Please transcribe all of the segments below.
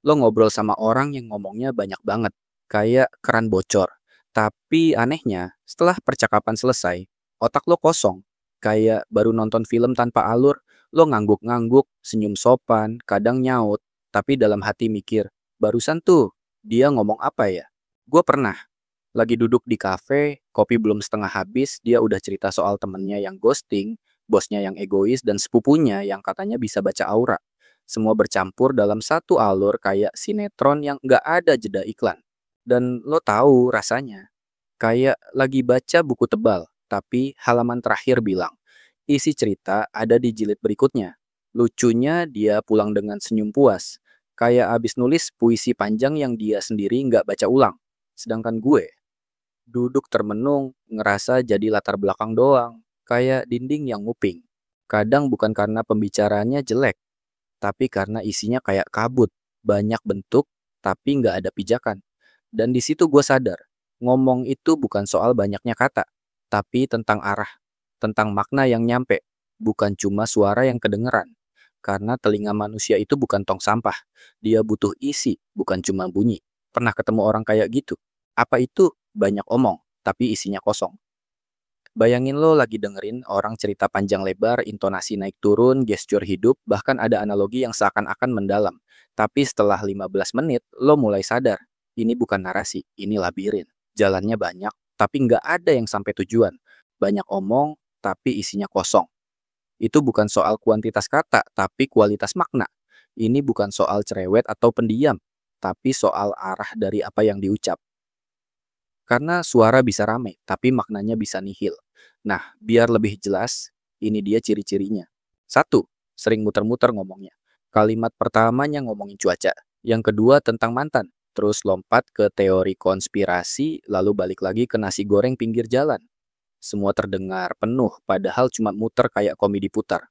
Lo ngobrol sama orang yang ngomongnya banyak banget, kayak keran bocor. Tapi anehnya, setelah percakapan selesai, otak lo kosong. Kayak baru nonton film tanpa alur, lo ngangguk-ngangguk, senyum sopan, kadang nyaut. Tapi dalam hati mikir, barusan tuh, dia ngomong apa ya? Gue pernah, lagi duduk di kafe, kopi belum setengah habis, dia udah cerita soal temennya yang ghosting, bosnya yang egois, dan sepupunya yang katanya bisa baca aura. Semua bercampur dalam satu alur kayak sinetron yang nggak ada jeda iklan. Dan lo tahu rasanya, kayak lagi baca buku tebal, tapi halaman terakhir bilang, isi cerita ada di jilid berikutnya. Lucunya dia pulang dengan senyum puas, kayak abis nulis puisi panjang yang dia sendiri nggak baca ulang. Sedangkan gue, duduk termenung, ngerasa jadi latar belakang doang, kayak dinding yang nguping. Kadang bukan karena pembicaranya jelek, tapi karena isinya kayak kabut, banyak bentuk, tapi nggak ada pijakan. Dan di situ gue sadar, ngomong itu bukan soal banyaknya kata, tapi tentang arah, tentang makna yang nyampe, bukan cuma suara yang kedengeran. Karena telinga manusia itu bukan tong sampah, dia butuh isi, bukan cuma bunyi. Pernah ketemu orang kayak gitu? Apa itu banyak omong, tapi isinya kosong? Bayangin lo lagi dengerin orang cerita panjang lebar, intonasi naik turun, gestur hidup, bahkan ada analogi yang seakan-akan mendalam. Tapi setelah 15 menit, lo mulai sadar. Ini bukan narasi, ini labirin. Jalannya banyak, tapi nggak ada yang sampai tujuan. Banyak omong, tapi isinya kosong. Itu bukan soal kuantitas kata, tapi kualitas makna. Ini bukan soal cerewet atau pendiam, tapi soal arah dari apa yang diucap. Karena suara bisa rame, tapi maknanya bisa nihil. Nah, biar lebih jelas, ini dia ciri-cirinya. Satu, sering muter-muter ngomongnya. Kalimat pertamanya ngomongin cuaca. Yang kedua tentang mantan. Terus lompat ke teori konspirasi, lalu balik lagi ke nasi goreng pinggir jalan. Semua terdengar penuh, padahal cuma muter kayak komedi putar.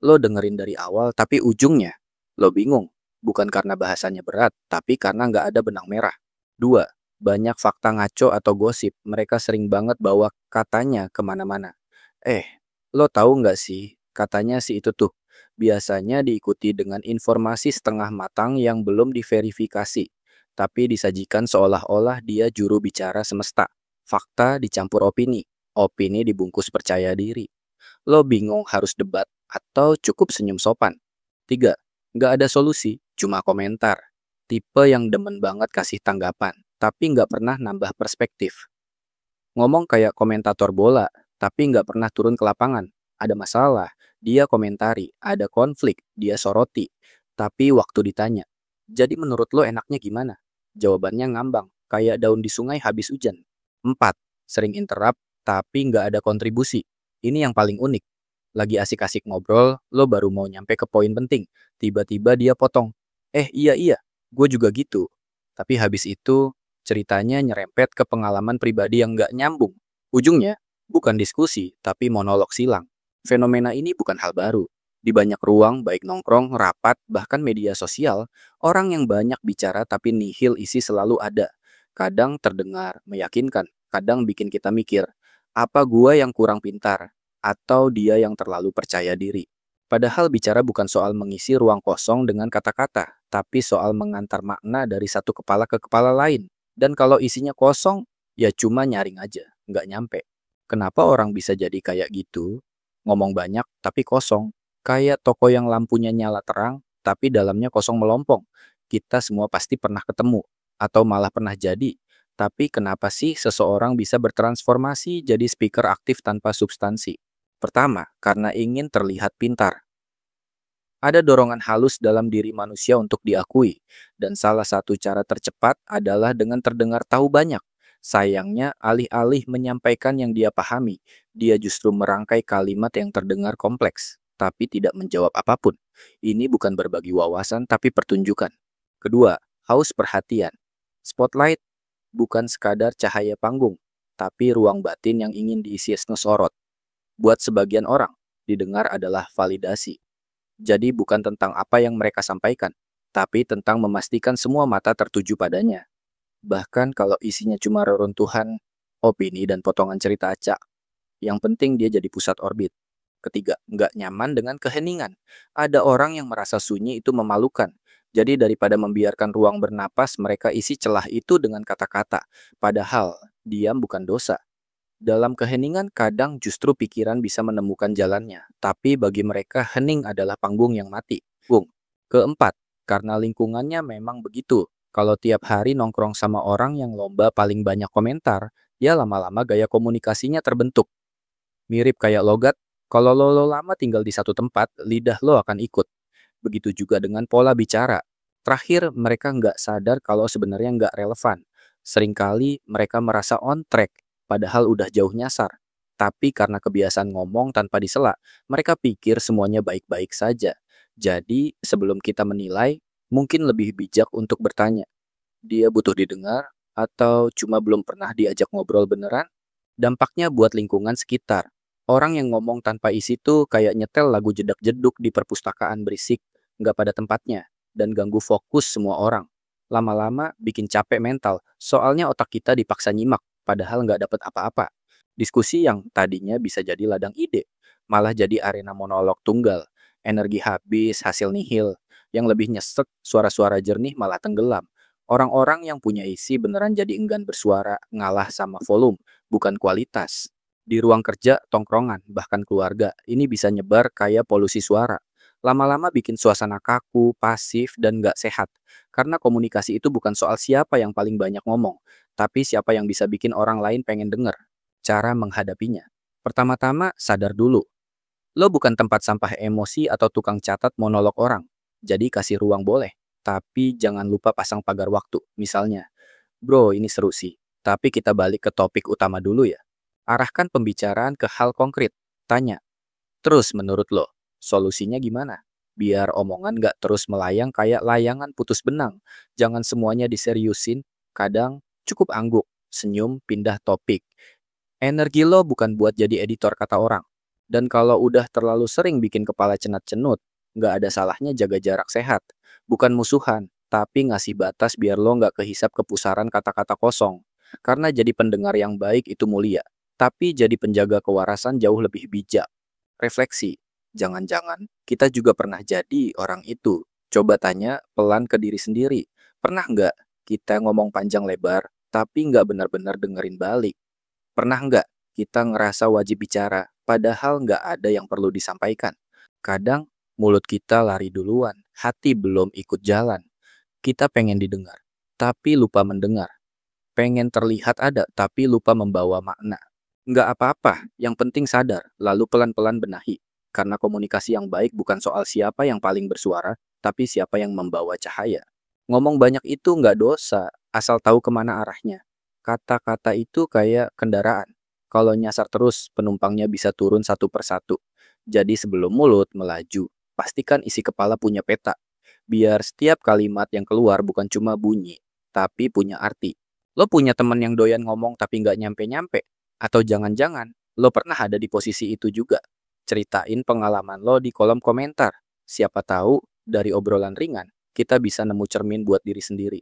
Lo dengerin dari awal, tapi ujungnya lo bingung. Bukan karena bahasanya berat, tapi karena nggak ada benang merah. Dua, banyak fakta ngaco atau gosip. Mereka sering banget bawa katanya kemana-mana. Eh, lo tahu nggak sih, katanya si itu tuh. Biasanya diikuti dengan informasi setengah matang yang belum diverifikasi. Tapi disajikan seolah-olah dia juru bicara semesta. Fakta dicampur opini. Opini dibungkus percaya diri. Lo bingung harus debat atau cukup senyum sopan. Tiga, nggak ada solusi, cuma komentar. Tipe yang demen banget kasih tanggapan, tapi nggak pernah nambah perspektif. Ngomong kayak komentator bola, tapi nggak pernah turun ke lapangan. Ada masalah, dia komentari. Ada konflik, dia soroti. Tapi waktu ditanya, jadi menurut lo enaknya gimana? Jawabannya ngambang, kayak daun di sungai habis hujan. Empat, sering interrupt, tapi nggak ada kontribusi. Ini yang paling unik. Lagi asik-asik ngobrol, lo baru mau nyampe ke poin penting. Tiba-tiba dia potong. Iya, gue juga gitu. Tapi habis itu, ceritanya nyerempet ke pengalaman pribadi yang nggak nyambung. Ujungnya, bukan diskusi, tapi monolog silang. Fenomena ini bukan hal baru. Di banyak ruang, baik nongkrong, rapat, bahkan media sosial, orang yang banyak bicara tapi nihil isi selalu ada. Kadang terdengar, meyakinkan, kadang bikin kita mikir, apa gua yang kurang pintar? Atau dia yang terlalu percaya diri? Padahal bicara bukan soal mengisi ruang kosong dengan kata-kata, tapi soal mengantar makna dari satu kepala ke kepala lain. Dan kalau isinya kosong, ya cuma nyaring aja, nggak nyampe. Kenapa orang bisa jadi kayak gitu? Ngomong banyak, tapi kosong. Kayak toko yang lampunya nyala terang, tapi dalamnya kosong melompong. Kita semua pasti pernah ketemu, atau malah pernah jadi. Tapi kenapa sih seseorang bisa bertransformasi jadi speaker aktif tanpa substansi? Pertama, karena ingin terlihat pintar. Ada dorongan halus dalam diri manusia untuk diakui, dan salah satu cara tercepat adalah dengan terdengar tahu banyak. Sayangnya, alih-alih menyampaikan yang dia pahami, dia justru merangkai kalimat yang terdengar kompleks, tapi tidak menjawab apapun. Ini bukan berbagi wawasan, tapi pertunjukan. Kedua, haus perhatian. Spotlight bukan sekadar cahaya panggung, tapi ruang batin yang ingin diisi sorot. Buat sebagian orang, didengar adalah validasi. Jadi bukan tentang apa yang mereka sampaikan, tapi tentang memastikan semua mata tertuju padanya. Bahkan kalau isinya cuma reruntuhan, opini dan potongan cerita acak, yang penting dia jadi pusat orbit. Ketiga, nggak nyaman dengan keheningan. Ada orang yang merasa sunyi itu memalukan. Jadi daripada membiarkan ruang bernapas, mereka isi celah itu dengan kata-kata. Padahal, diam bukan dosa. Dalam keheningan kadang justru pikiran bisa menemukan jalannya. Tapi bagi mereka hening adalah panggung yang mati. Bung. Keempat, karena lingkungannya memang begitu. Kalau tiap hari nongkrong sama orang yang lomba paling banyak komentar, ya lama-lama gaya komunikasinya terbentuk. Mirip kayak logat, kalau lo lama tinggal di satu tempat, lidah lo akan ikut. Begitu juga dengan pola bicara. Terakhir, mereka nggak sadar kalau sebenarnya nggak relevan. Seringkali mereka merasa on track, padahal udah jauh nyasar. Tapi karena kebiasaan ngomong tanpa disela, mereka pikir semuanya baik-baik saja. Jadi, sebelum kita menilai, mungkin lebih bijak untuk bertanya, dia butuh didengar atau cuma belum pernah diajak ngobrol beneran? Dampaknya buat lingkungan sekitar. Orang yang ngomong tanpa isi tuh kayak nyetel lagu jedak-jeduk di perpustakaan berisik, nggak pada tempatnya, dan ganggu fokus semua orang. Lama-lama bikin capek mental, soalnya otak kita dipaksa nyimak, padahal nggak dapet apa-apa. Diskusi yang tadinya bisa jadi ladang ide, malah jadi arena monolog tunggal. Energi habis, hasil nihil. Yang lebih nyesek, suara-suara jernih malah tenggelam. Orang-orang yang punya isi beneran jadi enggan bersuara, ngalah sama volume, bukan kualitas. Di ruang kerja, tongkrongan, bahkan keluarga, ini bisa nyebar kayak polusi suara. Lama-lama bikin suasana kaku, pasif, dan nggak sehat. Karena komunikasi itu bukan soal siapa yang paling banyak ngomong, tapi siapa yang bisa bikin orang lain pengen denger. Cara menghadapinya. Pertama-tama, sadar dulu. Lo bukan tempat sampah emosi atau tukang catat monolog orang. Jadi kasih ruang boleh. Tapi jangan lupa pasang pagar waktu. Misalnya, bro ini seru sih. Tapi kita balik ke topik utama dulu ya. Arahkan pembicaraan ke hal konkret. Tanya, terus menurut lo, solusinya gimana? Biar omongan gak terus melayang kayak layangan putus benang. Jangan semuanya diseriusin. Kadang cukup angguk, senyum, pindah topik. Energi lo bukan buat jadi editor kata orang. Dan kalau udah terlalu sering bikin kepala cenat-cenut, nggak ada salahnya jaga jarak sehat. Bukan musuhan, tapi ngasih batas biar lo nggak kehisap kepusaran kata-kata kosong. Karena jadi pendengar yang baik itu mulia, tapi jadi penjaga kewarasan jauh lebih bijak. Refleksi, jangan-jangan kita juga pernah jadi orang itu. Coba tanya pelan ke diri sendiri. Pernah nggak kita ngomong panjang lebar, tapi nggak benar-benar dengerin balik? Pernah nggak kita ngerasa wajib bicara, padahal nggak ada yang perlu disampaikan? Kadang mulut kita lari duluan, hati belum ikut jalan. Kita pengen didengar, tapi lupa mendengar. Pengen terlihat ada, tapi lupa membawa makna. Nggak apa-apa, yang penting sadar, lalu pelan-pelan benahi. Karena komunikasi yang baik bukan soal siapa yang paling bersuara, tapi siapa yang membawa cahaya. Ngomong banyak itu nggak dosa, asal tahu kemana arahnya. Kata-kata itu kayak kendaraan. Kalau nyasar terus, penumpangnya bisa turun satu persatu. Jadi sebelum mulut melaju, pastikan isi kepala punya peta. Biar setiap kalimat yang keluar bukan cuma bunyi, tapi punya arti. Lo punya teman yang doyan ngomong tapi nggak nyampe-nyampe? Atau jangan-jangan lo pernah ada di posisi itu juga? Ceritain pengalaman lo di kolom komentar. Siapa tahu dari obrolan ringan, kita bisa nemu cermin buat diri sendiri.